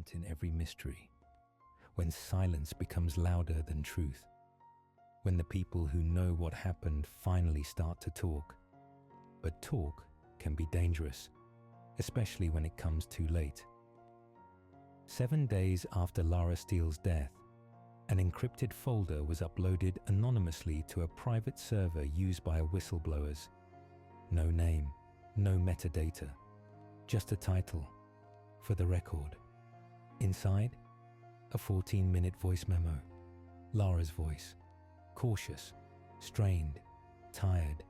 moment in every mystery, when silence becomes louder than truth, when the people who know what happened finally start to talk. But talk can be dangerous, especially when it comes too late. 7 days after Lara Steele's death, an encrypted folder was uploaded anonymously to a private server used by whistleblowers. No name, no metadata, just a title, "For the record." Inside, a 14-minute voice memo. Lara's voice, cautious, strained, tired,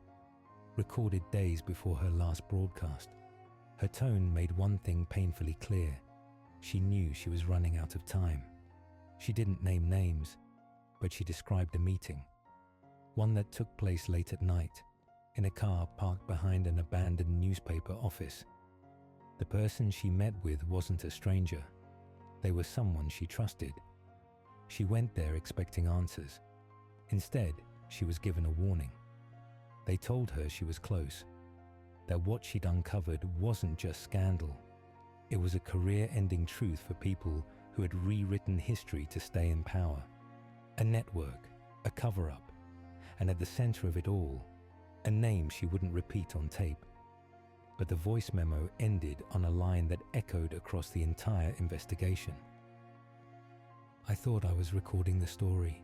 recorded days before her last broadcast. Her tone made one thing painfully clear. She knew she was running out of time. She didn't name names, but she described a meeting, one that took place late at night, in a car parked behind an abandoned newspaper office. The person she met with wasn't a stranger. They were someone she trusted. She went there expecting answers. Instead, she was given a warning. They told her she was close, that what she'd uncovered wasn't just scandal. It was a career-ending truth for people who had rewritten history to stay in power. A network, a cover-up, and at the center of it all, a name she wouldn't repeat on tape. But the voice memo ended on a line that echoed across the entire investigation. "I thought I was recording the story.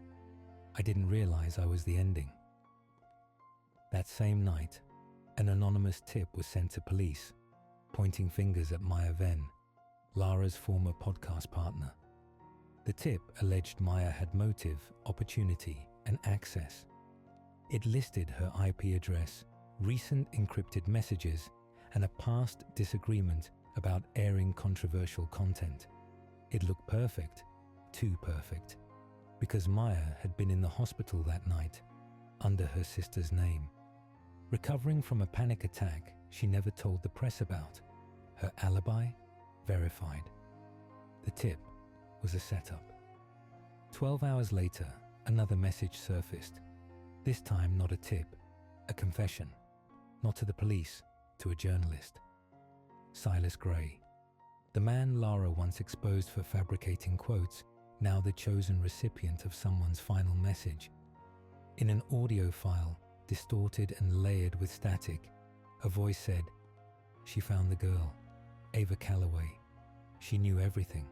I didn't realize I was the ending." That same night, an anonymous tip was sent to police, pointing fingers at Maya Venn, Lara's former podcast partner. The tip alleged Maya had motive, opportunity, and access. It listed her IP address, recent encrypted messages, and a past disagreement about airing controversial content. It looked perfect, too perfect, because Maya had been in the hospital that night, under her sister's name. Recovering from a panic attack she never told the press about. Her alibi? Verified. The tip was a setup. 12 hours later, another message surfaced. This time not a tip, a confession. Not to the police, to a journalist. Silas Gray, the man Lara once exposed for fabricating quotes, now the chosen recipient of someone's final message. In an audio file, distorted and layered with static, a voice said, "She found the girl, Ava Calloway. She knew everything.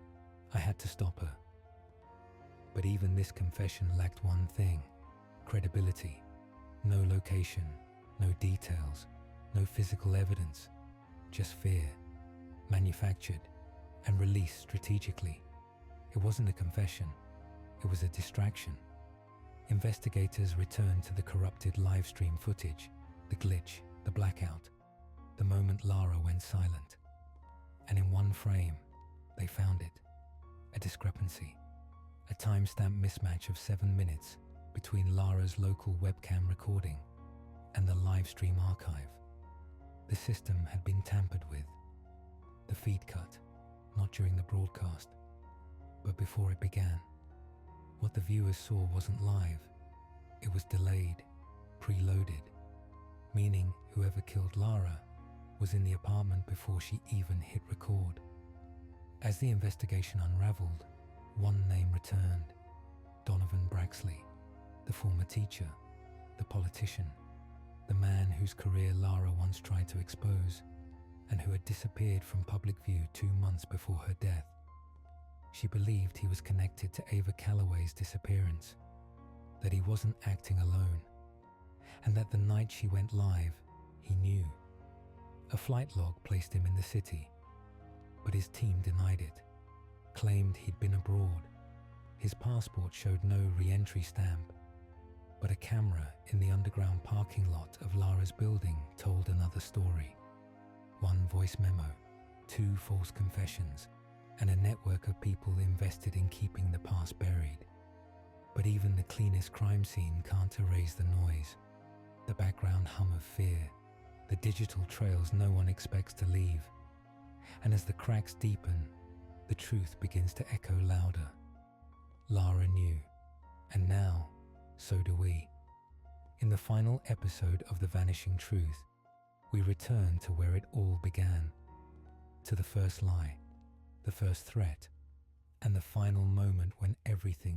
I had to stop her." But even this confession lacked one thing: credibility. No location, no details, no physical evidence, just fear, manufactured and released strategically. It wasn't a confession, it was a distraction. Investigators returned to the corrupted live stream footage, the glitch, the blackout, the moment Lara went silent. And in one frame, they found it. A discrepancy, a timestamp mismatch of 7 minutes between Lara's local webcam recording and the live stream archive. The system had been tampered with. The feed cut, not during the broadcast, but before it began. What the viewers saw wasn't live. It was delayed, preloaded, meaning whoever killed Lara was in the apartment before she even hit record. As the investigation unraveled, one name returned: Donovan Braxley, the former teacher, the politician, the man whose career Lara once tried to expose, and who had disappeared from public view 2 months before her death. She believed he was connected to Ava Calloway's disappearance, that he wasn't acting alone, and that the night she went live, he knew. A flight log placed him in the city, but his team denied it, claimed he'd been abroad. His passport showed no re-entry stamp, but a camera in the underground parking lot of Lara's building told another story. One voice memo, 2 false confessions, and a network of people invested in keeping the past buried. But even the cleanest crime scene can't erase the noise, the background hum of fear, the digital trails no one expects to leave. And as the cracks deepen, the truth begins to echo louder. Lara knew, and now, so do we. In the final episode of The Vanishing Truth, we return to where it all began, to the first lie, the first threat, and the final moment when everything